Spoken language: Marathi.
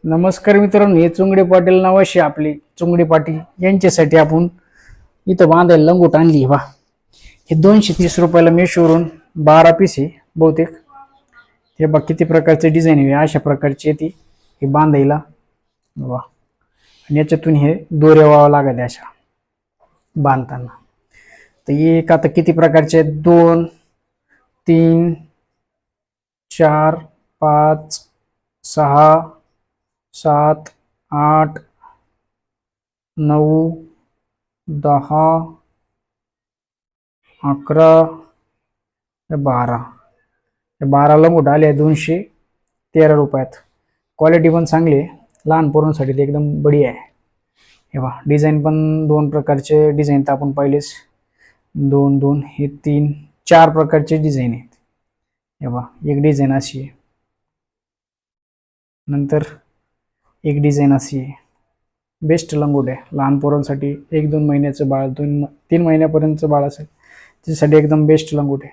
नमस्कार मित्रांनो, हे चुंगडे पाटील नावाशी आपले चुंगडे पाटील यांच्यासाठी आपण इथं बांधायला लंगोट आणली बा. हे 230 रुपयाला मेशोवरून 12 पीस आहे बहुतेक. हे बघ किती प्रकारचे डिझाईन आहे, अशा प्रकारची येते हे बांधायला वा. आणि याच्यातून हे दोरे वावा लागत अशा बांधताना. तर एक आता किती प्रकारचे आहेत, 2 3 4 5 6 7 8 9 10 11 12. 12 लंगोट आले 213 रुपयात. क्वालिटी पण चांगली आहे, लहान पोरांसाठी ते एकदम बढिया आहे. हे बघा डिझाईन पण 2 प्रकारचे डिझाईन तर आपण पाहिलेच. 2 2 हे 3 4 प्रकारचे डिझाईन आहेत. हे बघा एक डिझाईन अशी आहे, नंतर एक डिझाईन अशी आहे. बेस्ट लंगोट आहे लहान पोरांसाठी. 1-2 महिन्याचं बाळ, 2-3 महिन्यापर्यंतचं बाळ असेल त्याच्यासाठी एकदम बेस्ट लंगोट आहे.